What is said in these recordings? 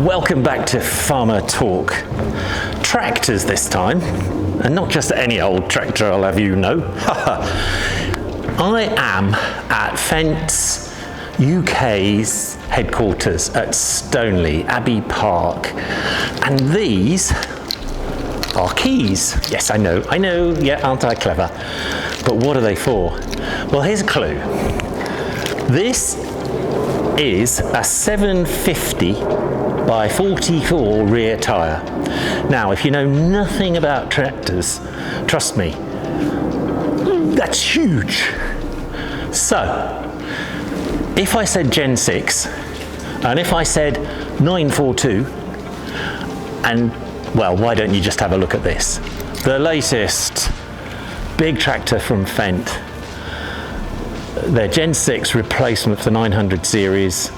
Welcome back to Farmer Talk. Tractors this time, and not just any old tractor, I'll have you know. I am at Fendt UK's headquarters at Stoneleigh, Abbey Park, and these are keys. Yes, I know, yeah, aren't I clever? But what are they for? Well, here's a clue. This is a 750 by 44 rear tyre. Now, if you know nothing about tractors, trust me, that's huge. So, if I said Gen 6, and if I said 942, and, well, why don't you just have a look at this? The latest big tractor from Fendt, their Gen 6 replacement for the 900 series,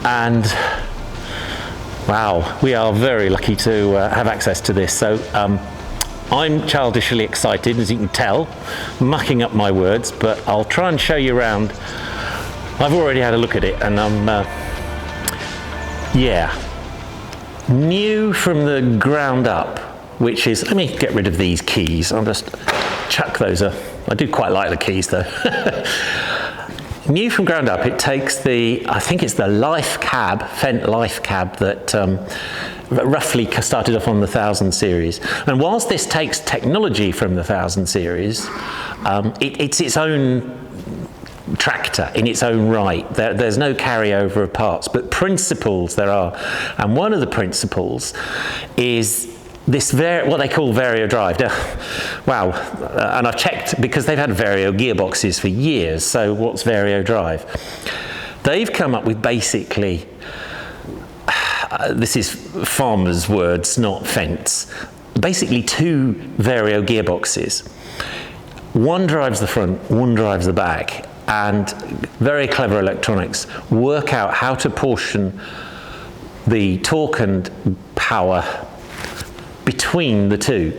and wow, we are very lucky to have access to this. So I'm childishly excited, as you can tell, mucking up my words, but I'll try and show you around. I've already had a look at it, and yeah, new from the ground up, which is, let me get rid of these keys. I'll just chuck those up. I do quite like the keys though. New from ground up, it takes the, I think it's the Life Cab, Fendt Life Cab that roughly started off on the 1000 series. And whilst this takes technology from the 1000 series, it's its own tractor in its own right. There's no carryover of parts, but principles there are. And one of the principles is this what they call Vario drive. Wow, and I've checked because they've had Vario gearboxes for years, so what's Vario drive? They've come up with basically, this is farmers' words, not Fendt's, basically two Vario gearboxes. One drives the front, one drives the back, and very clever electronics work out how to portion the torque and power between the two.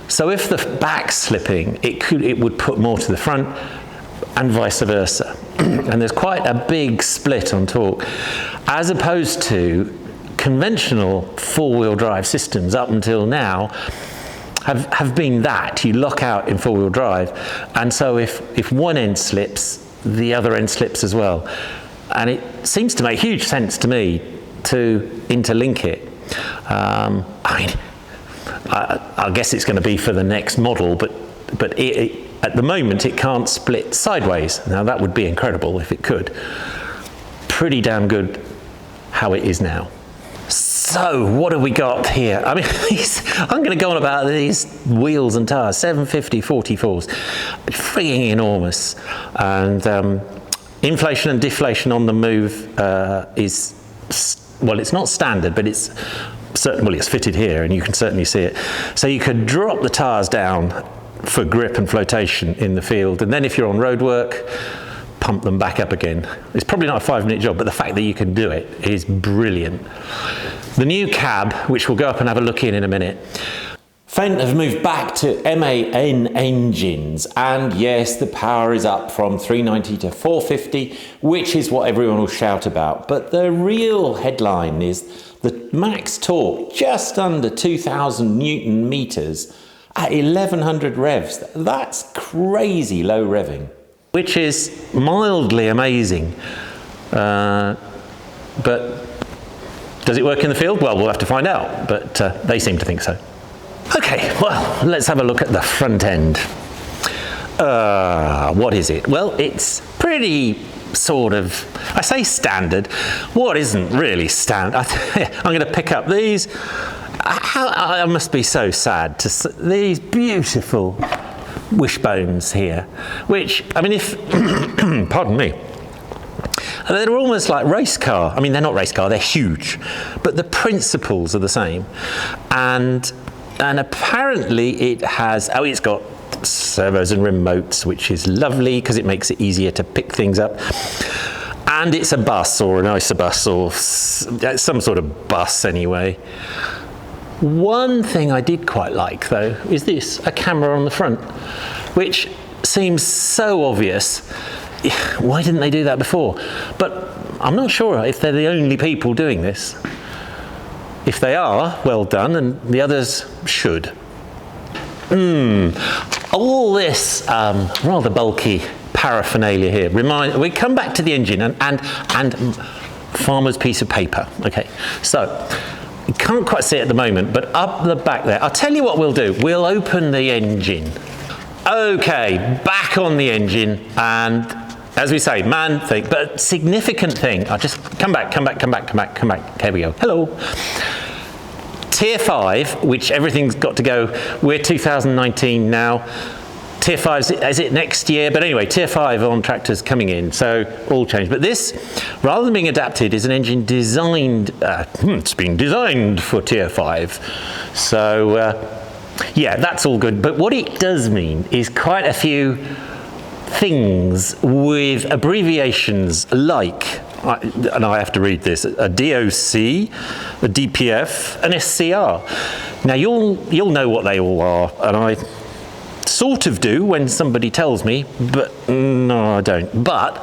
So if the back's slipping, it would put more to the front, and vice versa. And there's quite a big split on torque, as opposed to conventional four-wheel drive systems up until now have been that you lock out in four-wheel drive, and so if one end slips, the other end slips as well. And it seems to make huge sense to me to interlink it. I guess it's going to be for the next model, but at the moment it can't split sideways. Now that would be incredible if it could. Pretty damn good how it is now. So what have we got here? I mean, I'm going to go on about these wheels and tires, 750 44s, frigging enormous. And inflation and deflation on the move is, well, it's not standard, but it's well, it's fitted here and you can certainly see it. So you could drop the tires down for grip and flotation in the field, and then if you're on road work, pump them back up again. It's probably not a 5-minute job, but the fact that you can do it is brilliant. The new cab, which we'll go up and have a look in a minute, Fendt have moved back to MAN engines, and yes, the power is up from 390 to 450, which is what everyone will shout about. But the real headline is the max torque just under 2,000 Newton meters at 1100 revs. That's crazy low revving, which is mildly amazing. But does it work in the field? Well, we'll have to find out, but they seem to think so. Okay, well, let's have a look at the front end. What is it? Well, it's pretty sort of, I say standard. What isn't really standard? I'm going to pick up these. I must be so sad to see these beautiful wishbones here, which, I mean, if, pardon me, they're almost like race car. I mean, they're not race car, they're huge, but the principles are the same. And apparently it has, it's got servos and remotes, which is lovely because it makes it easier to pick things up. And it's a bus or an isobus or some sort of bus anyway. One thing I did quite like though is this, a camera on the front, which seems so obvious. Why didn't they do that before? But I'm not sure if they're the only people doing this. If they are, well done, and the others should. All this rather bulky paraphernalia here. We come back to the engine and farmer's piece of paper. Okay, so you can't quite see it at the moment, but up the back there, I'll tell you what we'll do. We'll open the engine. Okay, back on the engine, and as we say, man thing, but significant thing. I'll just come back. Here we go. Hello. Tier 5, which everything's got to go. We're 2019 now. Tier 5, is it next year? But anyway, Tier 5 on tractors coming in, so all changed. But this, rather than being adapted, is an engine designed, it's been designed for Tier 5. So, yeah, that's all good. But what it does mean is quite a few things with abbreviations like, and I have to read this, a DOC, a DPF, an SCR. Now, you'll know what they all are, and I sort of do when somebody tells me, but no, I don't. But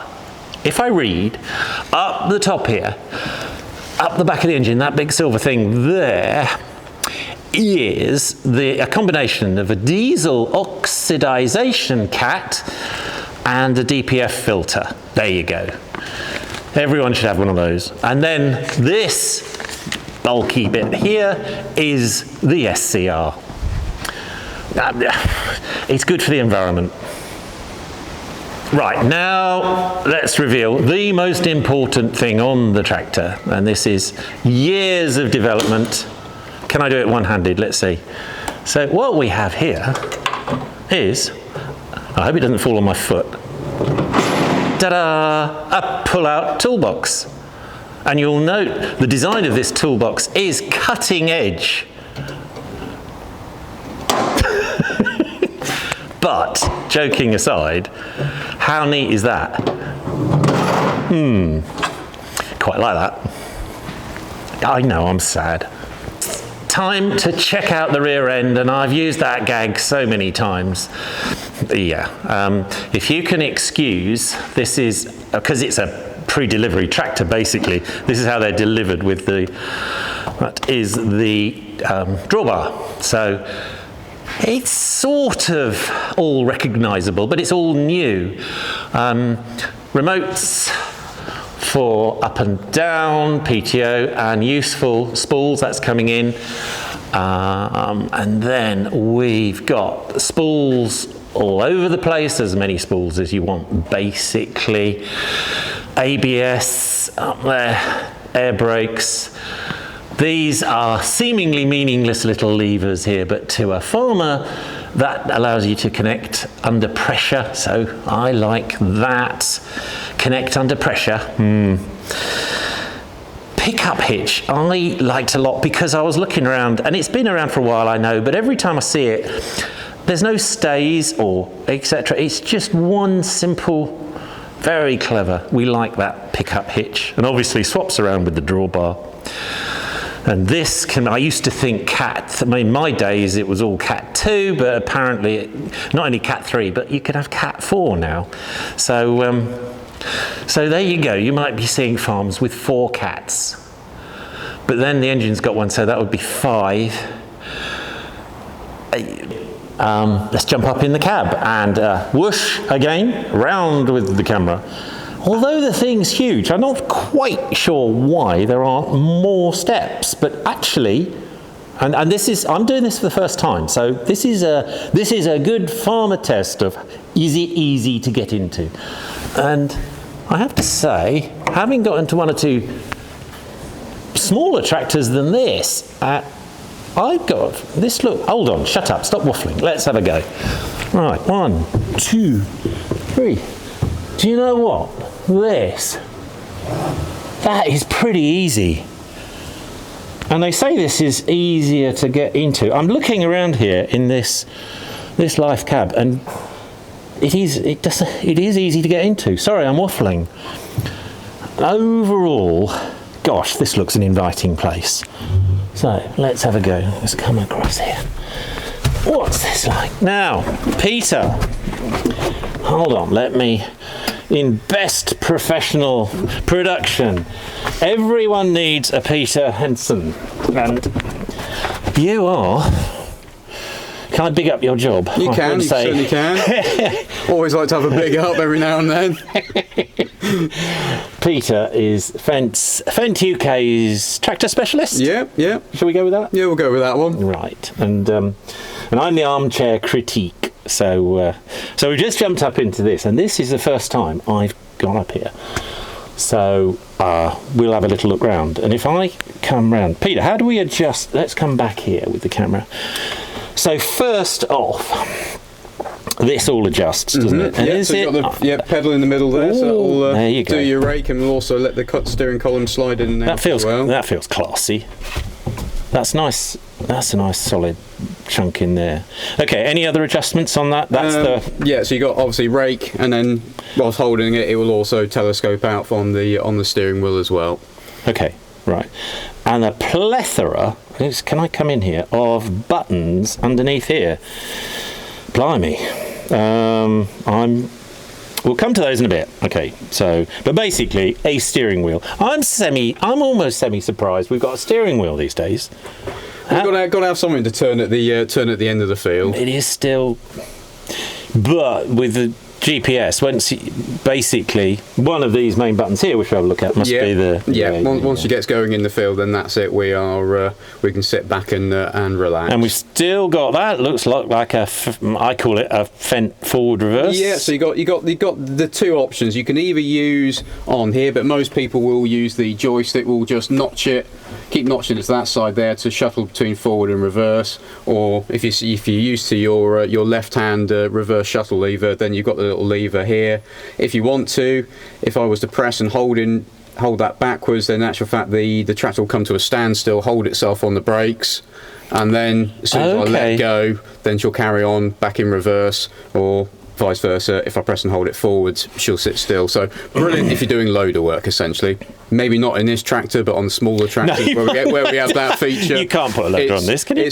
if I read up the top here, up the back of the engine, that big silver thing there is a combination of a diesel oxidization cat and a DPF filter. There you go. Everyone should have one of those. And then this bulky bit here is the SCR. It's good for the environment. Right, now let's reveal the most important thing on the tractor, and this is years of development. Can I do it one-handed? Let's see. So what we have here is, I hope it doesn't fall on my foot, ta-da, a pull-out toolbox. And you'll note the design of this toolbox is cutting edge. But, joking aside, how neat is that? Quite like that. I know, I'm sad. Time to check out the rear end, and I've used that gag so many times. Yeah, if you can excuse, this is, because it's a pre-delivery tractor basically, this is how they're delivered with that is the drawbar. So, it's sort of all recognisable, but it's all new. Remotes for up and down, PTO, and useful spools, that's coming in. And then we've got spools all over the place, as many spools as you want, basically. ABS up there, air brakes. These are seemingly meaningless little levers here, but to a farmer, that allows you to connect under pressure, so I like that. Connect under pressure. Pickup hitch, I liked a lot because I was looking around, and it's been around for a while, I know, but every time I see it, there's no stays or etc. It's just one simple, very clever. We like that pickup hitch, and obviously swaps around with the drawbar. And this can, I used to think Cat, I mean, in my days it was all Cat 2, but apparently not only Cat 3, but you can have Cat 4 now. So, so there you go, you might be seeing farms with 4 cats. But then the engine's got one, so that would be 5. Let's jump up in the cab and whoosh again, round with the camera. Although the thing's huge, I'm not quite sure why there aren't more steps, but actually, and this is, I'm doing this for the first time, so this is a good farmer test of is it easy to get into. And I have to say, having got into 1 or 2 smaller tractors than this, I've got this, look, hold on, shut up, stop waffling, let's have a go. Right, 1, 2, 3. Do you know what? That is pretty easy. And they say this is easier to get into. I'm looking around here in this life cab, and it is easy to get into. Sorry, I'm waffling. Overall, gosh, this looks an inviting place. So let's have a go. Let's come across here. What's this like? Now, Peter, hold on, let me in best professional production. Everyone needs a Peter Henson, and you are. Can I big up your job? You can, you certainly can. Always like to have a big up every now and then. Peter is Fendt UK's tractor specialist. Yeah, yeah. Shall we go with that? Yeah, we'll go with that one. Right, and I'm the armchair critique. So we've just jumped up into this, and this is the first time I've gone up here. So we'll have a little look round, and if I come round, Peter, how do we adjust? Let's come back here with the camera. So first off, this all adjusts, doesn't it? And so you've got the pedal in the middle there, so that'll there you go. do your rake, and we'll also let the steering column slide in and out as well. That feels classy. That's nice. That's a nice solid chunk in there. Okay, any other adjustments on that? That's yeah. So you got obviously rake, and then whilst holding it, it will also telescope out on the steering wheel as well. Okay, right. And a plethora. Can I come in here? Of buttons underneath here. Blimey. We'll come to those in a bit. Okay, so, but basically a steering wheel. I'm almost semi-surprised we've got a steering wheel these days. We've got to have something to turn at the end of the field. It is still, but with the GPS, basically one of these main buttons here, which we'll have a look at, must be the once you get going in the field, then that's it. We can sit back and relax. And we've still got that. Looks like I call it a Fendt forward reverse. Yeah, so you got the two options. You can either use on here, but most people will use the joystick. Will just keep notching it to that side there to shuttle between forward and reverse. Or if you're used to your left hand reverse shuttle lever, then you've got the little lever here. If you want to, if I was to press and hold that backwards, then in actual fact the tractor will come to a standstill, hold itself on the brakes, and then as soon as I let go, then she'll carry on back in reverse, or vice versa. If I press and hold it forwards, she'll sit still. So brilliant if you're doing loader work, essentially. Maybe not in this tractor, but on smaller tractors where we have that feature. You can't put a loader on this, can you?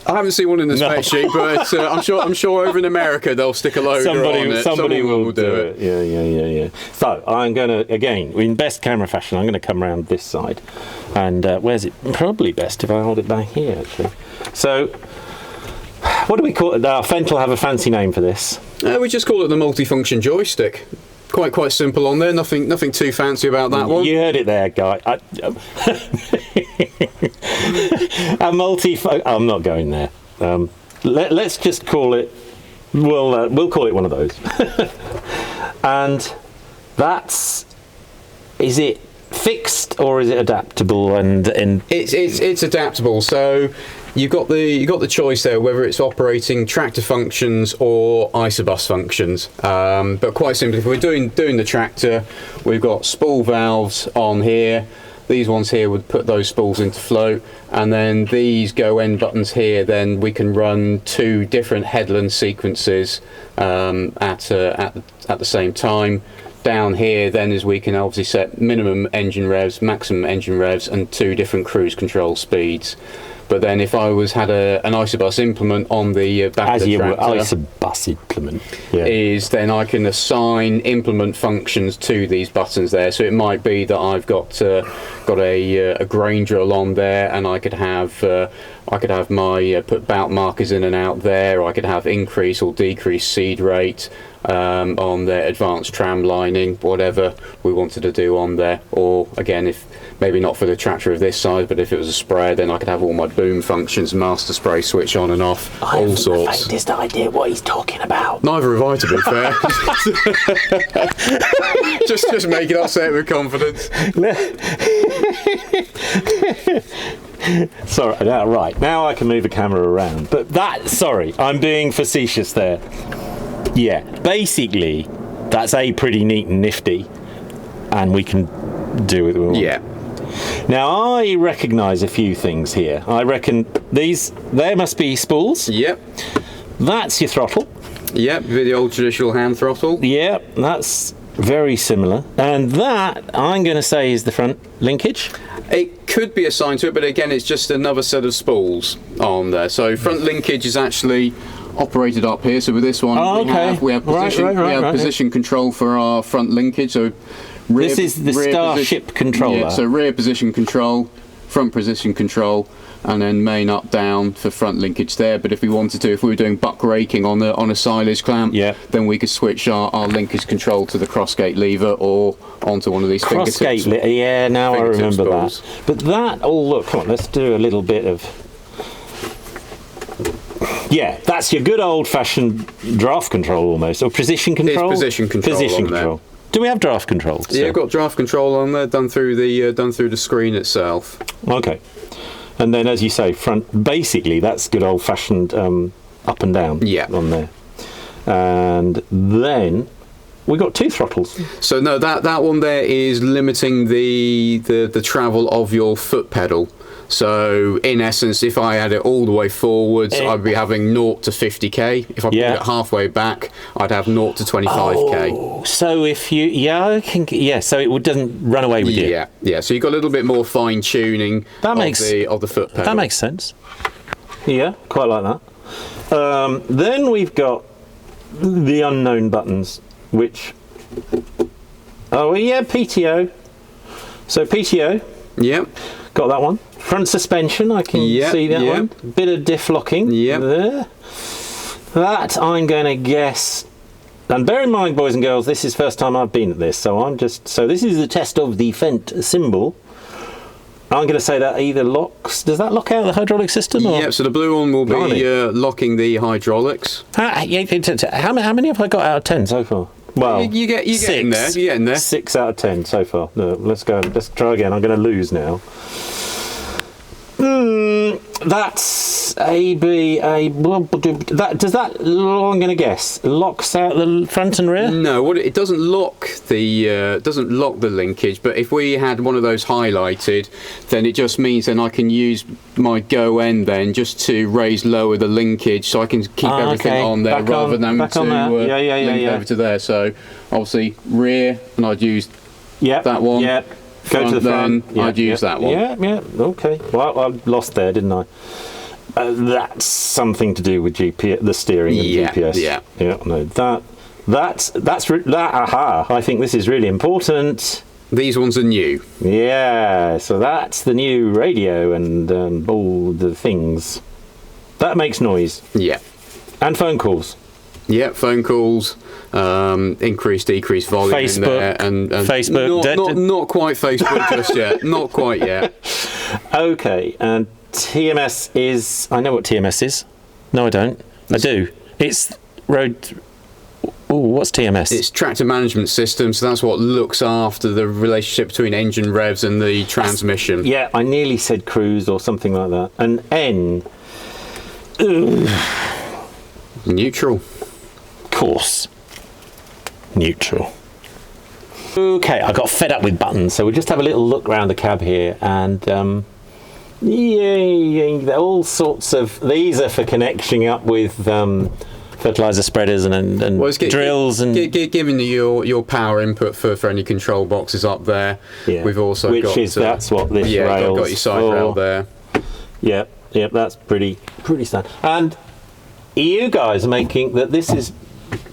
I haven't seen one in the spec sheet, but I'm sure over in America they'll stick a loader on it. Somebody will do it. Yeah. So I'm going to, again, in best camera fashion, I'm going to come around this side. And where's it? Probably best if I hold it back here, actually. So what do we call it? Fendt will have a fancy name for this. We just call it the multifunction joystick. Quite simple on there. Nothing too fancy about that one. You heard it there, guy. I'm not going there. Let's just call it. We'll call it one of those. And is it fixed or is it adaptable? And it's adaptable. So you've got the choice there whether it's operating tractor functions or isobus functions. But quite simply, if we're doing the tractor, we've got spool valves on here. These ones here would put those spools into float, and then these go end buttons here. Then we can run two different headland sequences at the same time. Down here then is we can obviously set minimum engine revs, maximum engine revs, and two different cruise control speeds. But then if I had an isobus implement on the back of the tractor, isobus implement, is then I can assign implement functions to these buttons there. So it might be that I've got a grain drill on there, and I could have my put bout markers in and out there. Or I could have increase or decrease seed rate on the advanced tram lining, whatever we wanted to do on there. Or again, if maybe not for the tractor of this size, but if it was a sprayer, then I could have all my boom functions, master spray switch on and off, all sorts. I have the faintest idea what he's talking about. Neither have I, to be fair. just make it up, say it with confidence. Sorry, right, now I can move the camera around. But I'm being facetious there. Yeah, basically, that's pretty neat and nifty, and we can do it. Yeah. Now, I recognise a few things here. I reckon there must be spools. Yep. That's your throttle. Yep, with the old traditional hand throttle. Yep, that's very similar. And that, I'm going to say, is the front linkage. It could be assigned to it, but again, it's just another set of spools on there. So front linkage is actually operated up here. So with this one, we have position control for our front linkage. So this is the Starship controller. Yeah, so rear position control, front position control, and then main up down for front linkage there. But if we wanted to, if we were doing buck raking on a silage clamp, then we could switch our linkage control to the crossgate lever or onto one of these crossgate. Yeah, now I remember that. But that, oh look, come on, let's do a little bit of. Yeah, that's your good old-fashioned draft control almost, or position control. It's position control. Position control. Do we have draft control? Yeah, we've got draft control on there, done through the screen itself. Okay. And then, as you say, front. Basically, that's good old-fashioned up and down on there. And then we got 2 throttles. So no, that one there is limiting the travel of your foot pedal. So in essence, if I had it all the way forwards, I'd be having 0 to 50k. If I put it halfway back, I'd have 0 to 25k. Oh, so if you, so it doesn't run away with you. Yeah. So you've got a little bit more fine tuning of the foot pedal. That makes sense. Yeah, quite like that. Then we've got the unknown buttons, which, PTO. So PTO. Yep. Got that one. Front suspension, I can see that one. Bit of diff locking there. That I'm going to guess, and bear in mind, boys and girls, this is the first time I've been at this, so this is the test of the Fendt symbol. I'm going to say that either locks. Does that lock out the hydraulic system? Yeah, so the blue one will be locking the hydraulics. How many have I got out of 10 so far? Well, you get in there. You get in there. 6 out of 10 so far. No, let's go. Let's try again. I'm going to lose now. That's A, B, A. Does that? I'm going to guess. Locks out the front and rear. No, it doesn't lock the linkage. But if we had one of those highlighted, then it just means then I can use my go end then just to lower the linkage, so I can keep everything on there rather than to link over to there. So obviously rear, and I'd use that one. Yeah. Go to the front. I'd use that one. Yeah. Okay. Well, I lost there, didn't I? That's something to do with GPS, the steering and GPS. Yeah. No, that's aha. I think this is really important. These ones are new. Yeah. So that's the new radio and all the things. That makes noise. Yeah. And phone calls. Yeah, phone calls, increase, decrease volume Facebook, in there, and Facebook. Not quite Facebook just yet. Not quite yet. Okay, and TMS is. I know what TMS is. No, I don't. I do. It's road. Oh, what's TMS? It's tractor management system. So that's what looks after the relationship between engine revs and the transmission. Yeah, I nearly said cruise or something like that. And N. Neutral. Course. Neutral. Okay, I got fed up with buttons, so we'll just have a little look around the cab here, and all sorts of. These are for connecting up with fertilizer spreaders and drills and giving you your power input for any control boxes up there. Yeah. We've also that's what this rail's got your side rail there. Yep, that's pretty standard. And you guys are making that. This is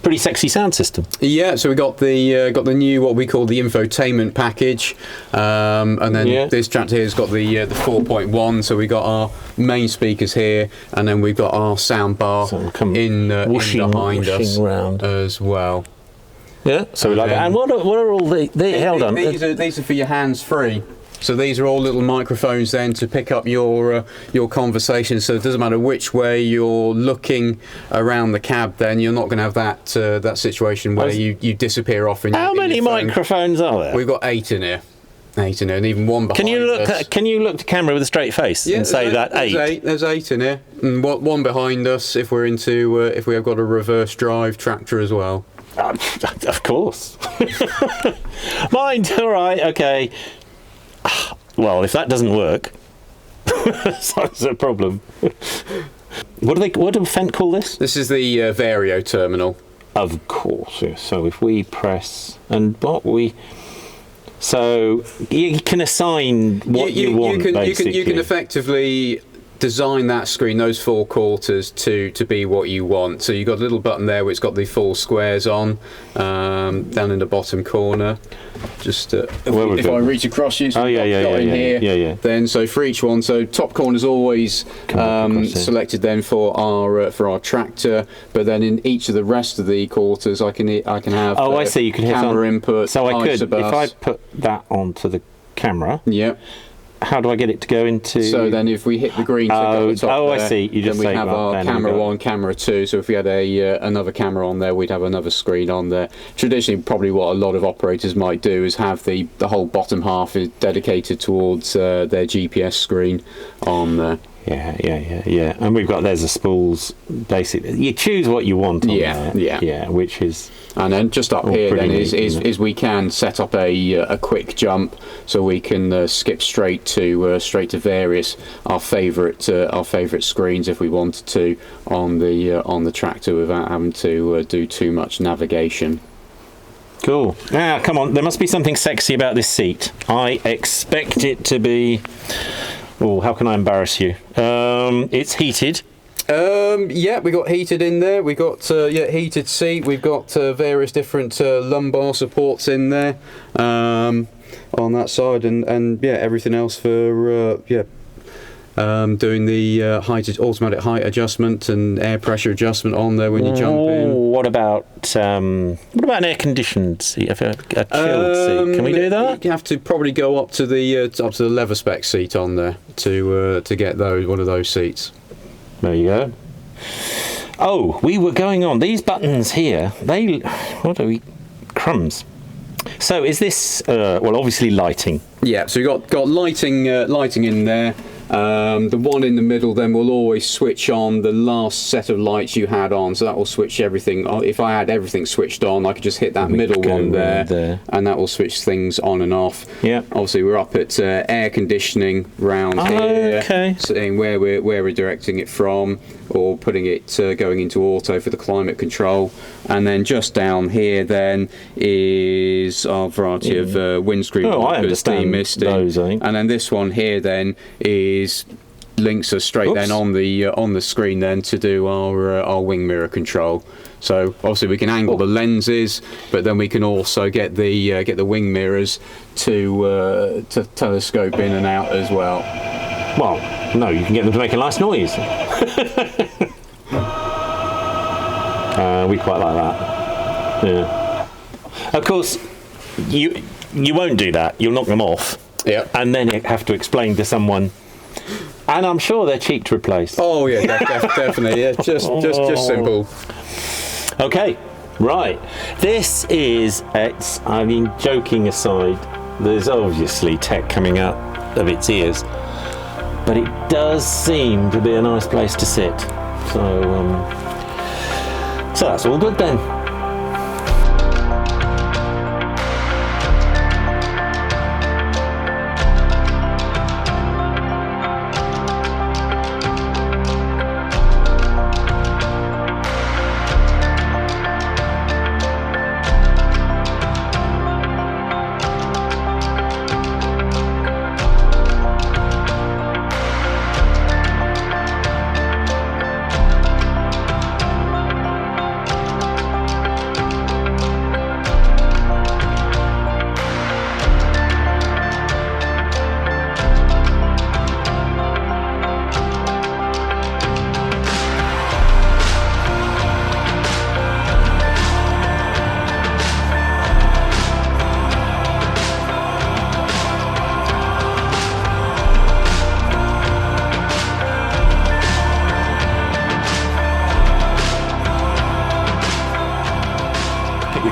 pretty sexy sound system. Yeah, so we got the new what we call the Infotainment package, and then this tractor here's got the 4.1. So we got our main speakers here, and then we've got our sound bar in behind us round as well. Yeah, so we like that. And what are all the held on? These are for your hands free. So these are all little microphones then to pick up your conversation. So it doesn't matter which way you're looking around the cab. Then you're not going to have that situation where you disappear off. How many microphones are there? We've got 8 in here. 8 in here, and even one behind us. Can you look to camera with a straight face and say that 8? There's 8 in here, and one behind us if we're into if we have got a reverse drive tractor as well. Of course. Mind. All right. Okay. Well, if that doesn't work, that's a problem. What do Fendt call this? This is the Vario terminal. Of course, yes. So if we press so you can assign what you want. You can effectively design that screen, those 4 quarters, to be what you want. So you've got a little button there which got the 4 squares on, down in the bottom corner. Just if I reach across you, so then so for each one, so top corner's always selected then for our tractor, but then in each of the rest of the quarters I can have I see, you can hit camera input. So I could, if I put that onto the camera, how do I get it to go into? So then if we hit the green tick at the top I see. You just then we say have our camera 1, camera 2. So if we had another camera on there, we'd have another screen on there. Traditionally, probably what a lot of operators might do is have the whole bottom half is dedicated towards their GPS screen on there. Yeah. And we've got, there's the spools, basically. You choose what you want on there. Yeah, which is... And then just up here then is we can set up a quick jump, so we can skip straight to various our favourite screens if we wanted to on the tractor without having to do too much navigation. Cool. Now, come on, there must be something sexy about this seat. I expect it to be... Oh, how can I embarrass you? It's heated. We got heated in there. We got heated seat. We've got various different lumbar supports in there on that side, and everything else for doing the automatic height adjustment and air pressure adjustment on there when you jump in. What about an air conditioned seat? A chilled seat? Can we do that? You have to probably go up to the leather spec seat on there to get one of those seats. There you go. Oh, we were going on these buttons here. Crumbs. So is this obviously lighting? Yeah. So you got lighting in there. The one in the middle then will always switch on the last set of lights you had on, so that will switch everything. If I had everything switched on, I could just hit that middle one there, and that will switch things on and off. Yeah. Obviously we're up at air conditioning round here, saying where we're directing it from, or putting it going into auto for the climate control. And then just down here then is our variety of windscreen wipers, demisting. Those, I think. And then this one here then links us straight then on the screen then to do our wing mirror control. So obviously we can angle the lenses, but then we can also get the wing mirrors to telescope in and out as well. Well, no, you can get them to make a nice noise. We quite like that. Yeah. Of course, you won't do that. You'll knock them off. Yeah. And then you have to explain to someone. And I'm sure they're cheap to replace. Oh yeah, definitely. Yeah, just simple. Okay, right. This is. I mean, joking aside, there's obviously tech coming out of its ears, but it does seem to be a nice place to sit. So that's all good then.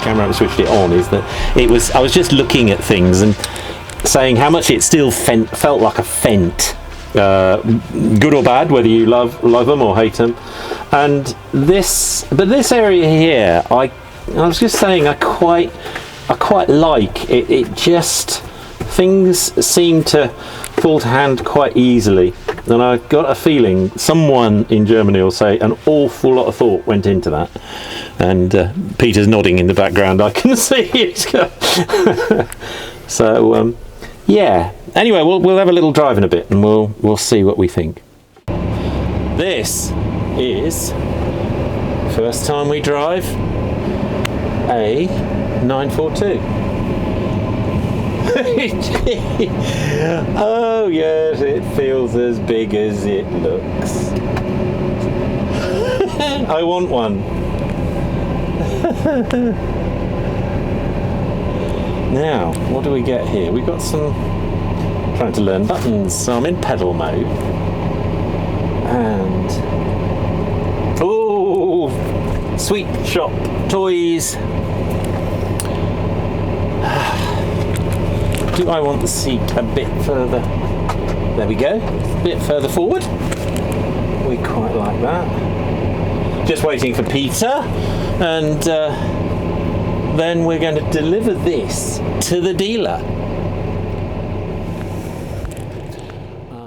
Camera and switched it on is that I was just looking at things and saying how much it still felt like a Fendt, good or bad, whether you love them or hate them. And this area here, I was just saying I quite like it. It just, things seem to fall to hand quite easily, and I got a feeling someone in Germany will say an awful lot of thought went into that. And Peter's nodding in the background. I can see it. So yeah. Anyway, we'll have a little drive in a bit, and we'll see what we think. This is first time we drive a 942. Oh yes, it feels as big as it looks. I want one. Now, what do we get here? We've got some, trying to learn buttons, so I'm in pedal mode. And, oh, sweet shop toys. Do I want the seat a bit further? There we go, a bit further forward. We quite like that. Just waiting for Peter, and then we're going to deliver this to the dealer.